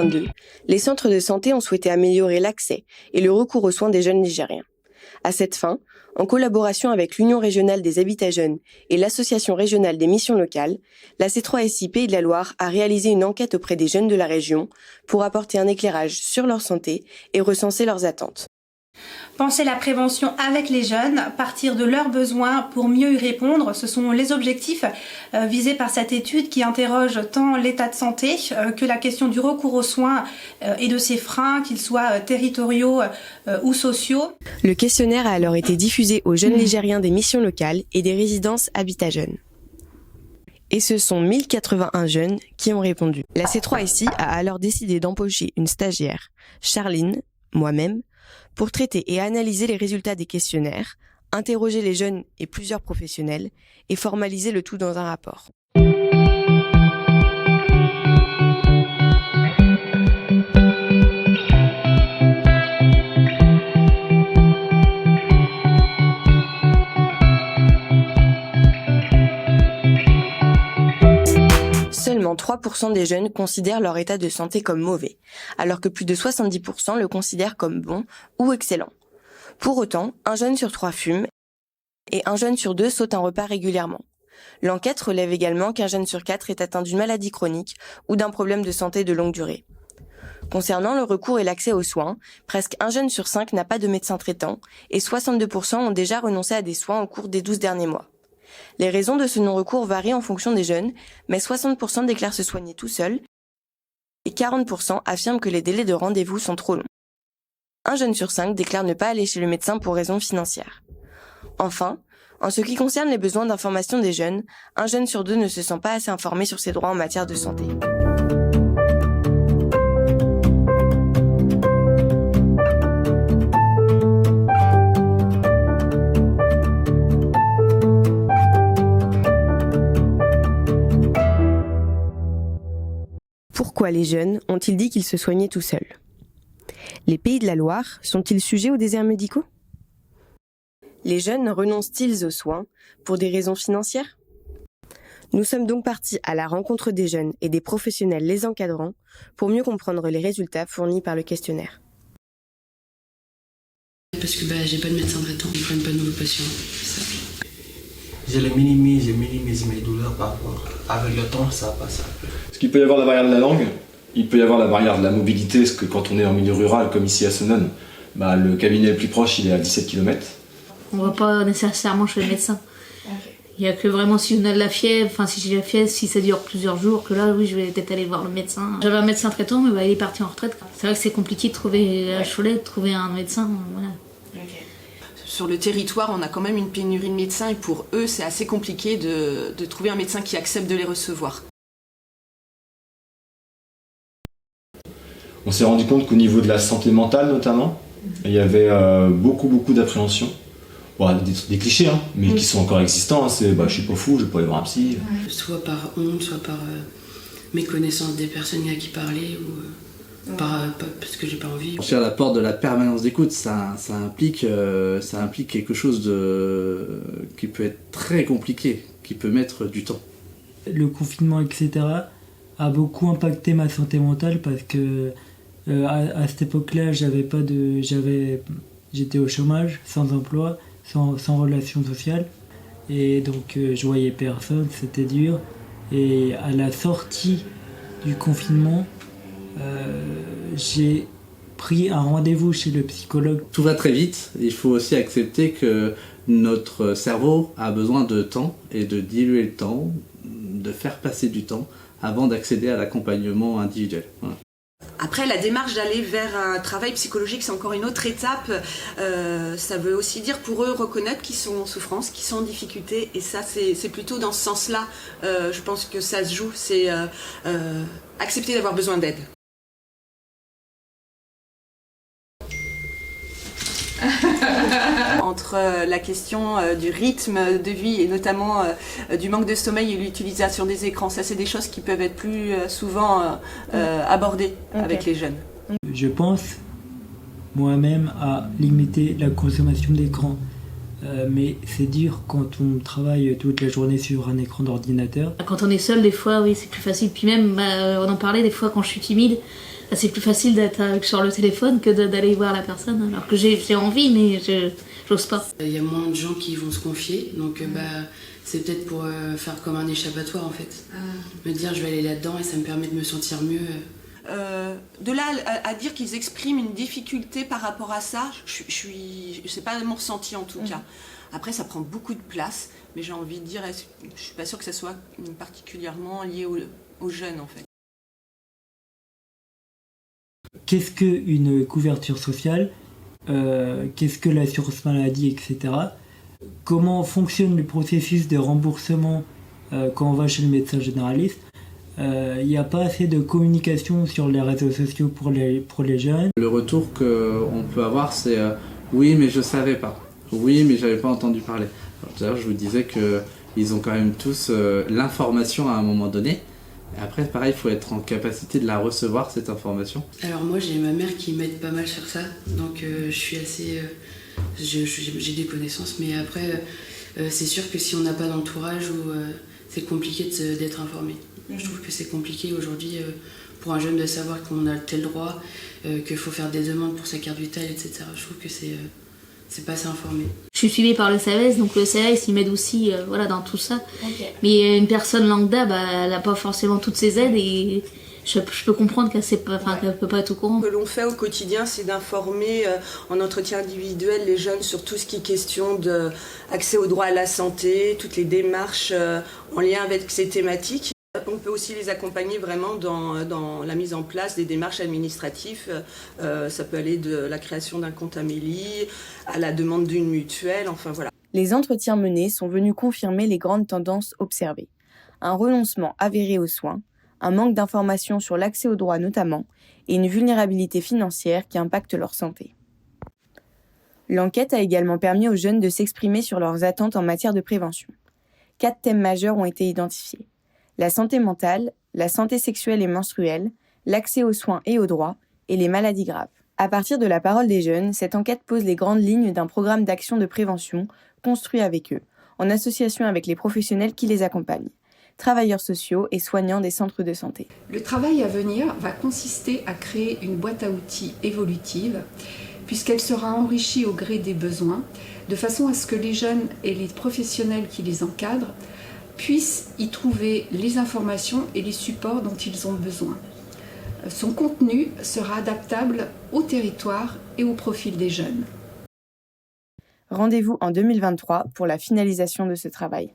2022, les centres de santé ont souhaité améliorer l'accès et le recours aux soins des jeunes Nigériens. À cette fin, en collaboration avec l'Union régionale des habitats jeunes et l'Association régionale des missions locales, la C3SI Pays de la Loire a réalisé une enquête auprès des jeunes de la région pour apporter un éclairage sur leur santé et recenser leurs attentes. Penser la prévention avec les jeunes, partir de leurs besoins pour mieux y répondre, ce sont les objectifs visés par cette étude qui interroge tant l'état de santé que la question du recours aux soins et de ses freins, qu'ils soient territoriaux ou sociaux. Le questionnaire a alors été diffusé aux jeunes Nigériens des missions locales et des résidences Habitat Jeunes. Et ce sont 1081 jeunes qui ont répondu. La C3SI a alors décidé d'embaucher une stagiaire, Charline, moi-même, pour traiter et analyser les résultats des questionnaires, interroger les jeunes et plusieurs professionnels et formaliser le tout dans un rapport. Seulement 3% des jeunes considèrent leur état de santé comme mauvais, alors que plus de 70% le considèrent comme bon ou excellent. Pour autant, un jeune sur 3 fume et un jeune sur 2 saute un repas régulièrement. L'enquête relève également qu'un jeune sur 4 est atteint d'une maladie chronique ou d'un problème de santé de longue durée. Concernant le recours et l'accès aux soins, presque un jeune sur 5 n'a pas de médecin traitant et 62% ont déjà renoncé à des soins au cours des 12 derniers mois. Les raisons de ce non-recours varient en fonction des jeunes, mais 60% déclarent se soigner tout seuls et 40% affirment que les délais de rendez-vous sont trop longs. Un jeune sur 5 déclare ne pas aller chez le médecin pour raisons financières. Enfin, en ce qui concerne les besoins d'information des jeunes, un jeune sur 2 ne se sent pas assez informé sur ses droits en matière de santé. Pourquoi les jeunes ont-ils dit qu'ils se soignaient tout seuls ? Les Pays de la Loire sont-ils sujets aux déserts médicaux ? Les jeunes renoncent-ils aux soins pour des raisons financières ? Nous sommes donc partis à la rencontre des jeunes et des professionnels les encadrant pour mieux comprendre les résultats fournis par le questionnaire. Parce que j'ai pas de médecin traitant, ils prennent pas de nouveaux patients. Ça. Je minimise mes douleurs par rapport. Avec le temps, ça passe un peu. Parce qu'il peut y avoir la barrière de la langue, il peut y avoir la barrière de la mobilité, parce que quand on est en milieu rural, comme ici à Senon, le cabinet le plus proche, il est à 17 km. On va pas nécessairement chez le médecin. Il y a que vraiment si on a de la fièvre, si j'ai de la fièvre, si ça dure plusieurs jours, que là, oui, je vais peut-être aller voir le médecin. J'avais un médecin traitant, mais il est parti en retraite. C'est vrai que c'est compliqué de trouver à Cholet, de trouver un médecin. Voilà. Sur le territoire, on a quand même une pénurie de médecins et pour eux, c'est assez compliqué de trouver un médecin qui accepte de les recevoir. On s'est rendu compte qu'au niveau de la santé mentale notamment, il y avait beaucoup d'appréhension. Bon, des clichés, mais qui sont encore existants. C'est je suis pas fou, je vais pas aller voir un psy. Soit par honte, soit par méconnaissance des personnes à qui parler ou parce que j'ai pas envie. Franchir la porte de la permanence d'écoute, ça implique quelque chose qui peut être très compliqué, qui peut mettre du temps. Le confinement, etc., a beaucoup impacté ma santé mentale parce que à cette époque-là, j'étais au chômage, sans emploi, sans relations sociales, et donc je voyais personne, c'était dur. Et à la sortie du confinement, j'ai pris un rendez-vous chez le psychologue. Tout va très vite, il faut aussi accepter que notre cerveau a besoin de temps et de diluer le temps, de faire passer du temps avant d'accéder à l'accompagnement individuel. Voilà. Après, la démarche d'aller vers un travail psychologique, c'est encore une autre étape. Ça veut aussi dire pour eux reconnaître qu'ils sont en souffrance, qu'ils sont en difficulté. Et ça, c'est plutôt dans ce sens-là, je pense que ça se joue. C'est accepter d'avoir besoin d'aide. Entre la question du rythme de vie et notamment du manque de sommeil et l'utilisation des écrans, ça c'est des choses qui peuvent être plus souvent abordées avec les jeunes. Je pense moi-même à limiter la consommation d'écran, mais c'est dur quand on travaille toute la journée sur un écran d'ordinateur. Quand on est seul, des fois, oui, c'est plus facile. Puis même, on en parlait des fois quand je suis timide. C'est plus facile d'être sur le téléphone que d'aller voir la personne, alors que j'ai envie, mais j'ose pas. Il y a moins de gens qui vont se confier, donc c'est peut-être pour faire comme un échappatoire en fait. Me dire je vais aller là-dedans et ça me permet de me sentir mieux. De là à dire qu'ils expriment une difficulté par rapport à ça, c'est pas mon ressenti en tout cas. Après, ça prend beaucoup de place, mais j'ai envie de dire, je suis pas sûre que ça soit particulièrement lié aux jeunes en fait. Qu'est-ce qu'une couverture sociale? Qu'est-ce que l'assurance maladie, etc. Comment fonctionne le processus de remboursement quand on va chez le médecin généraliste? Il n'y a pas assez de communication sur les réseaux sociaux pour les jeunes. Le retour qu'on peut avoir, c'est oui, mais je savais pas. Oui, mais j'avais pas entendu parler. D'ailleurs, je vous disais qu'ils ont quand même tous l'information à un moment donné. Et après, pareil, il faut être en capacité de la recevoir, cette information. Alors moi, j'ai ma mère qui m'aide pas mal sur ça, donc je suis assez... j'ai des connaissances, mais après, c'est sûr que si on n'a pas d'entourage, c'est compliqué d'être informé. Je trouve que c'est compliqué aujourd'hui pour un jeune de savoir qu'on a tel droit, qu'il faut faire des demandes pour sa carte vitale, etc. Je trouve que c'est pas assez informé. Je suis suivie par le CAVES, donc le CAVES il m'aide aussi dans tout ça. Mais une personne lambda, elle n'a pas forcément toutes ses aides et je peux comprendre qu'elle peut pas être au courant. Ce que l'on fait au quotidien, c'est d'informer en entretien individuel les jeunes sur tout ce qui est question d'accès au droit à la santé, toutes les démarches en lien avec ces thématiques. On peut aussi les accompagner vraiment dans la mise en place des démarches administratives. Ça peut aller de la création d'un compte Amélie à la demande d'une mutuelle, enfin voilà. Les entretiens menés sont venus confirmer les grandes tendances observées. Un renoncement avéré aux soins, un manque d'informations sur l'accès aux droits notamment, et une vulnérabilité financière qui impacte leur santé. L'enquête a également permis aux jeunes de s'exprimer sur leurs attentes en matière de prévention. 4 thèmes majeurs ont été identifiés. La santé mentale, la santé sexuelle et menstruelle, l'accès aux soins et aux droits, et les maladies graves. À partir de la parole des jeunes, cette enquête pose les grandes lignes d'un programme d'action de prévention construit avec eux, en association avec les professionnels qui les accompagnent, travailleurs sociaux et soignants des centres de santé. Le travail à venir va consister à créer une boîte à outils évolutive, puisqu'elle sera enrichie au gré des besoins, de façon à ce que les jeunes et les professionnels qui les encadrent puissent y trouver les informations et les supports dont ils ont besoin. Son contenu sera adaptable au territoire et au profil des jeunes. Rendez-vous en 2023 pour la finalisation de ce travail.